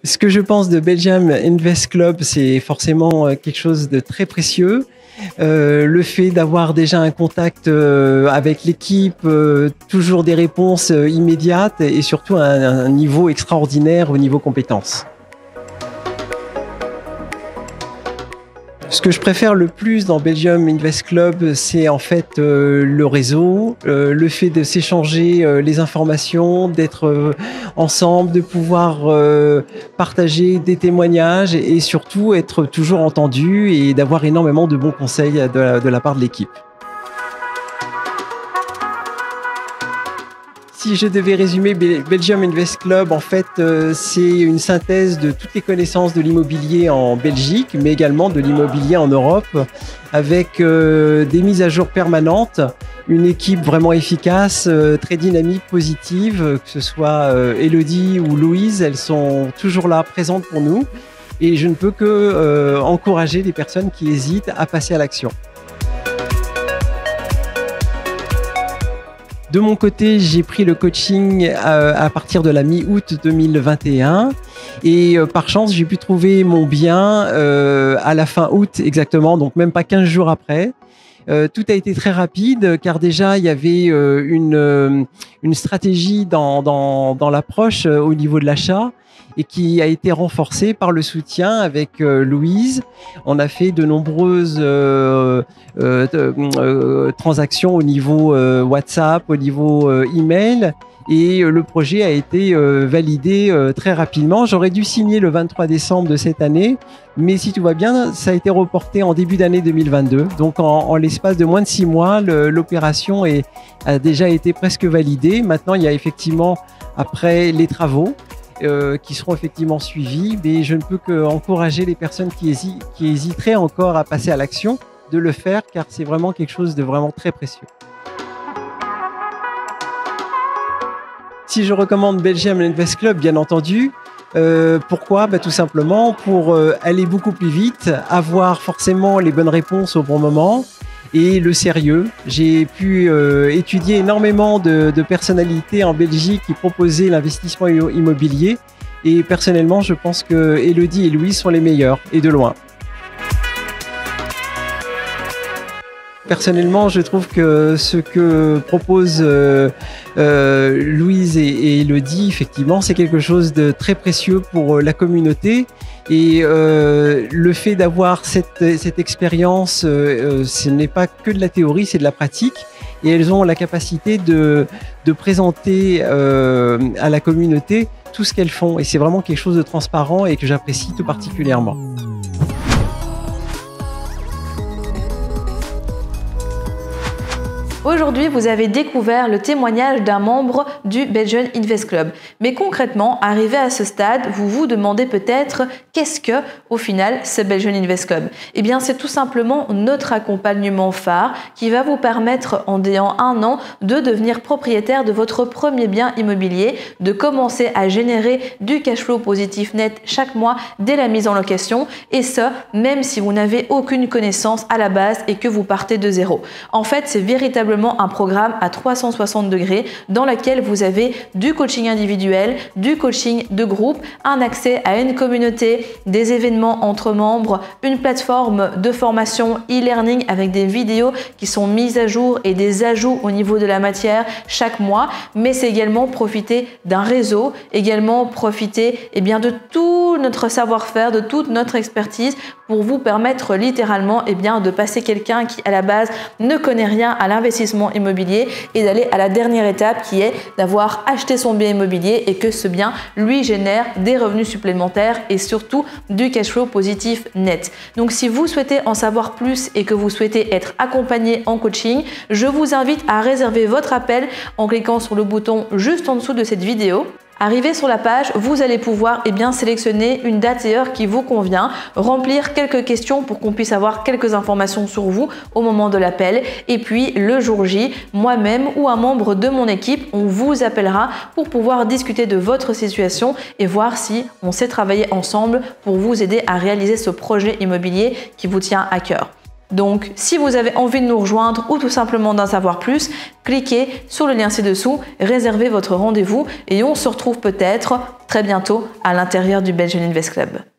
Ce que je pense de Belgium Invest Club, c'est forcément quelque chose de très précieux. Le fait d'avoir déjà un contact avec l'équipe, toujours des réponses immédiates et surtout un niveau extraordinaire au niveau compétences. Ce que je préfère le plus dans Belgium Invest Club, c'est en fait le réseau, le fait de s'échanger les informations, d'être ensemble, de pouvoir partager des témoignages et surtout être toujours entendu et d'avoir énormément de bons conseils de la part de l'équipe. Si je devais résumer Belgium Invest Club, en fait, c'est une synthèse de toutes les connaissances de l'immobilier en Belgique, mais également de l'immobilier en Europe, avec des mises à jour permanentes, une équipe vraiment efficace, très dynamique, positive, que ce soit Elodie ou Louise, elles sont toujours là, présentes pour nous. Et je ne peux que encourager les personnes qui hésitent à passer à l'action. De mon côté, j'ai pris le coaching à partir de la mi-août 2021 et par chance, j'ai pu trouver mon bien à la fin août exactement, donc même pas 15 jours après. Tout a été très rapide car déjà, il y avait une stratégie dans l'approche au niveau de l'achat et qui a été renforcée par le soutien avec Louise. On a fait de nombreuses transactions au niveau WhatsApp, au niveau email et le projet a été validé très rapidement. J'aurais dû signer le 23 décembre de cette année, mais si tout va bien, ça a été reporté en début d'année 2022. Donc en l'espace de moins de 6 mois, l'opération a déjà été presque validée. Maintenant, il y a effectivement après les travaux qui seront effectivement suivis, mais je ne peux qu'encourager les personnes qui hésiteraient encore à passer à l'action de le faire car c'est vraiment quelque chose de vraiment très précieux. Si je recommande Belgium Invest Club, bien entendu, pourquoi ? Tout simplement pour aller beaucoup plus vite, avoir forcément les bonnes réponses au bon moment et le sérieux. J'ai pu étudier énormément de personnalités en Belgique qui proposaient l'investissement immobilier et personnellement, je pense que Elodie et Louise sont les meilleurs et de loin. Personnellement, je trouve que ce que proposent Louise et Elodie, effectivement, c'est quelque chose de très précieux pour la communauté. Et le fait d'avoir cette expérience, ce n'est pas que de la théorie, c'est de la pratique. Et elles ont la capacité de présenter à la communauté tout ce qu'elles font. Et c'est vraiment quelque chose de transparent et que j'apprécie tout particulièrement. Aujourd'hui, vous avez découvert le témoignage d'un membre du Belgium Invest Club. Mais concrètement, arrivé à ce stade, vous vous demandez peut-être qu'est-ce que, au final, ce Belgium Invest Club ? Eh bien, c'est tout simplement notre accompagnement phare qui va vous permettre, en ayant 1 an, de devenir propriétaire de votre premier bien immobilier, de commencer à générer du cash flow positif net chaque mois dès la mise en location, et ce, même si vous n'avez aucune connaissance à la base et que vous partez de zéro. En fait, c'est véritablement un programme à 360 degrés dans lequel vous avez du coaching individuel, du coaching de groupe, un accès à une communauté, des événements entre membres, une plateforme de formation e-learning avec des vidéos qui sont mises à jour et des ajouts au niveau de la matière chaque mois, mais c'est également profiter d'un réseau, également profiter de tout notre savoir-faire, de toute notre expertise pour vous permettre littéralement de passer quelqu'un qui à la base ne connaît rien à l'investissement immobilier et d'aller à la dernière étape qui est d'avoir acheté son bien immobilier et que ce bien lui génère des revenus supplémentaires et surtout du cash flow positif net. Donc si vous souhaitez en savoir plus et que vous souhaitez être accompagné en coaching, je vous invite à réserver votre appel en cliquant sur le bouton juste en dessous de cette vidéo. Arrivé sur la page, vous allez pouvoir sélectionner une date et heure qui vous convient, remplir quelques questions pour qu'on puisse avoir quelques informations sur vous au moment de l'appel et puis le jour J, moi-même ou un membre de mon équipe, on vous appellera pour pouvoir discuter de votre situation et voir si on sait travailler ensemble pour vous aider à réaliser ce projet immobilier qui vous tient à cœur. Donc, si vous avez envie de nous rejoindre ou tout simplement d'en savoir plus, cliquez sur le lien ci-dessous, réservez votre rendez-vous et on se retrouve peut-être très bientôt à l'intérieur du Belgian Invest Club.